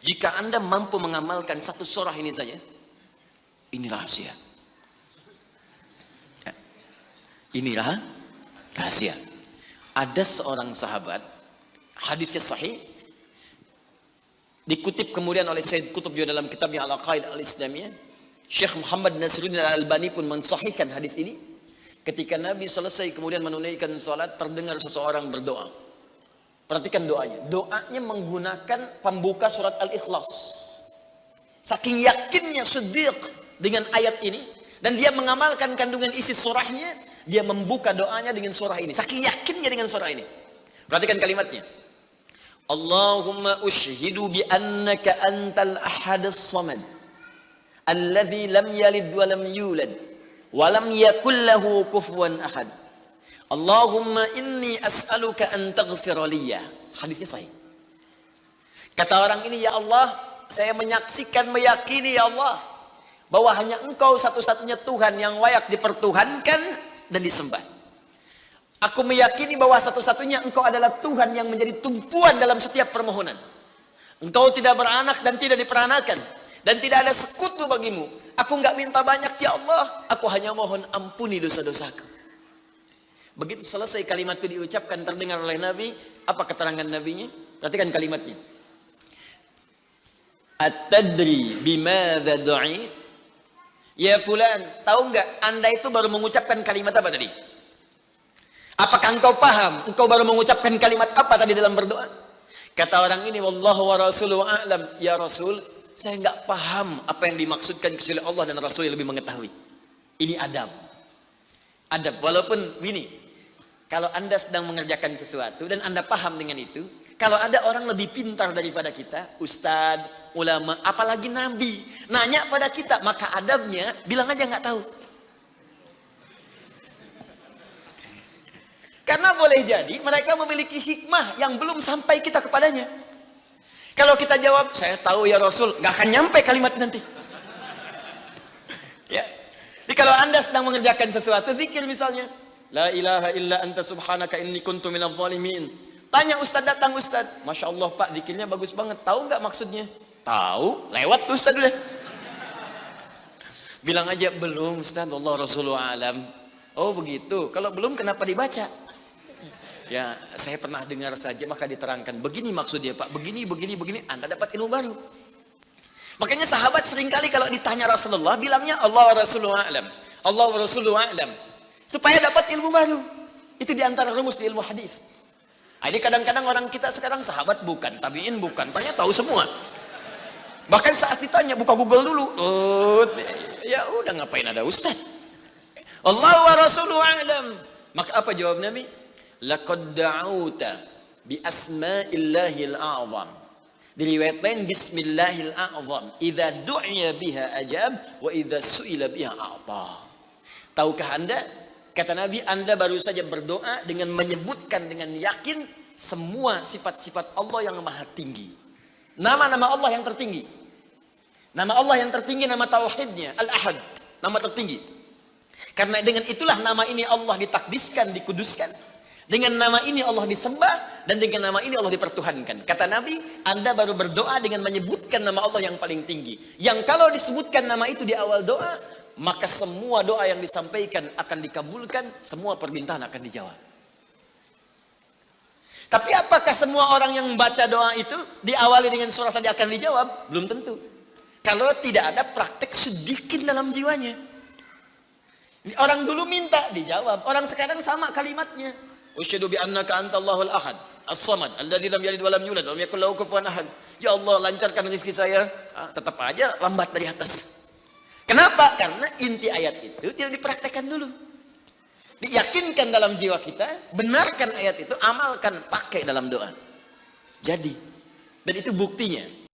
Jika Anda mampu mengamalkan satu surah ini saja, ini rahasia. Inilah rahasia. Ada seorang sahabat, hadisnya sahih, dikutip kemudian oleh Sayyid Qutb juga dalam kitabnya Al-Aqaid Al-Islamiyah. Syekh Muhammad Nasiruddin Al-Albani pun mensahihkan hadis ini. Ketika Nabi selesai kemudian menunaikan salat, terdengar seseorang berdoa. Perhatikan doanya. Doanya menggunakan pembuka surat Al-Ikhlas. Saking yakinnya Siddiq dengan ayat ini, dan dia mengamalkan kandungan isi surahnya, dia membuka doanya dengan surah ini. Saking yakinnya dengan surah ini. Perhatikan kalimatnya. Allahumma ushhidu bi annaka antal ahadus samad alladzi lam yalid wa lam yulad wa lam yakul lahu kufuwan ahad. Allahumma inni as'aluka an taghfira liya. Hadisnya sahih. Kata orang ini, ya Allah, saya menyaksikan, meyakini ya Allah, bahwa hanya Engkau satu-satunya Tuhan yang layak dipertuhankan dan disembah. Aku meyakini bahwa satu-satunya Engkau adalah Tuhan yang menjadi tumpuan dalam setiap permohonan. Engkau tidak beranak dan tidak diperanakan, dan tidak ada sekutu bagimu. Aku enggak minta banyak ya Allah, aku hanya mohon ampuni dosa-dosaku. Begitu selesai kalimat itu diucapkan, terdengar oleh Nabi. Apa keterangan Nabinya? Perhatikan kalimatnya. At-tadri bimadza du'i? Ya fulan, tahu enggak Anda itu baru mengucapkan kalimat apa tadi? Apakah engkau paham? Engkau baru mengucapkan kalimat apa tadi dalam berdoa? Kata orang ini, wallahu wa rasuluhu a'lam. Ya Rasul, saya enggak paham apa yang dimaksudkan kecuali Allah dan Rasul yang lebih mengetahui. Ini adab. Adab, walaupun gini, kalau Anda sedang mengerjakan sesuatu dan Anda paham dengan itu, kalau ada orang lebih pintar daripada kita, ustadz, ulama, apalagi nabi, nanya pada kita, maka adabnya bilang aja nggak tahu. Karena boleh jadi mereka memiliki hikmah yang belum sampai kita kepadanya. Kalau kita jawab, saya tahu ya Rasul, nggak akan nyampe kalimat nanti. Ya. Jadi kalau Anda sedang mengerjakan sesuatu, zikir misalnya, la ilaha illa anta subhanaka inni kuntu minadh dhalimin. Tanya ustaz, datang ustaz, masya Allah pak, zikirnya bagus banget. Tahu nggak maksudnya? Tahu, lewat tuh ustaz udah. Bilang aja belum ustaz, Allah Rasulullah alam. Oh begitu. Kalau belum kenapa dibaca? Ya saya pernah dengar saja, maka diterangkan. Begini maksudnya pak, begini. Anda dapat ilmu baru. Makanya sahabat seringkali kalau ditanya Rasulullah, bilangnya Allah Rasulullah alam. Allah Rasulullah alam. Supaya dapat ilmu baru. Itu diantara rumus di ilmu hadis. Ini kadang-kadang orang kita sekarang sahabat bukan, tabiin bukan, tanya tahu semua. Bahkan saat ditanya buka Google dulu. Ya udah, ngapain ada ustaz? Allah wa rasuluhu a'lam. Maka apa jawab Nabi? Laqad da'uta bi asma'illahil a'zam. Di riwayat lain bismillahil a'zam. Idza du'iya biha ajab wa idza su'ila biha a'ta. Tahukah Anda? Kata Nabi, Anda baru saja berdoa dengan menyebutkan dengan yakin semua sifat-sifat Allah yang maha tinggi. Nama-nama Allah yang tertinggi. Nama Allah yang tertinggi, nama tauhidnya, Al-Ahad. Nama tertinggi. Karena dengan itulah nama ini Allah ditakdiskan, dikuduskan. Dengan nama ini Allah disembah, dan dengan nama ini Allah dipertuhankan. Kata Nabi, Anda baru berdoa dengan menyebutkan nama Allah yang paling tinggi. Yang kalau disebutkan nama itu di awal doa, maka semua doa yang disampaikan akan dikabulkan, semua permintaan akan dijawab. Tapi apakah semua orang yang membaca doa itu diawali dengan surah tadi akan dijawab? Belum tentu. Kalau tidak ada praktek sedikit dalam jiwanya. Orang dulu minta dijawab, orang sekarang sama kalimatnya. Usyhadu bi annaka antallahul ahad, as-samad, alladzi lam yalid wa lam yulad wa lam yakul lahu kufuwan ahad. Ya Allah, lancarkan rezeki saya. Tetap aja lambat dari atas. Kenapa? Karena inti ayat itu tidak dipraktekkan dulu. Diyakinkan dalam jiwa kita, benarkan ayat itu, amalkan, pakai dalam doa. Jadi, dan itu buktinya.